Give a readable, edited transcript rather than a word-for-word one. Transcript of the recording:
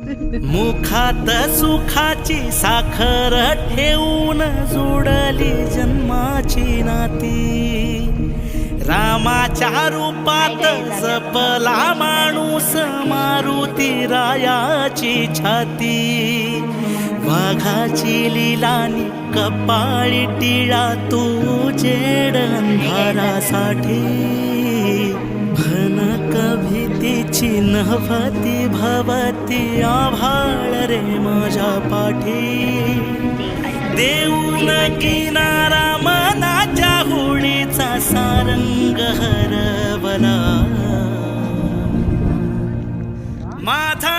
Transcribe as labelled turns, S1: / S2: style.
S1: मुखात सुखाची साखर ठेवून जोडली जन्माची नाती, रामाच्या रूपात जपला माणूस मारुती रायाची छाती, वाघाची लिलानी कपाळी टिळा तू जेड अंधारासाठी, भनक भीतीची नभती भवती आभाळ रे माझ्या पाठी, देऊन किनारा मनाच्या होळीचा सारंग हरवला माझा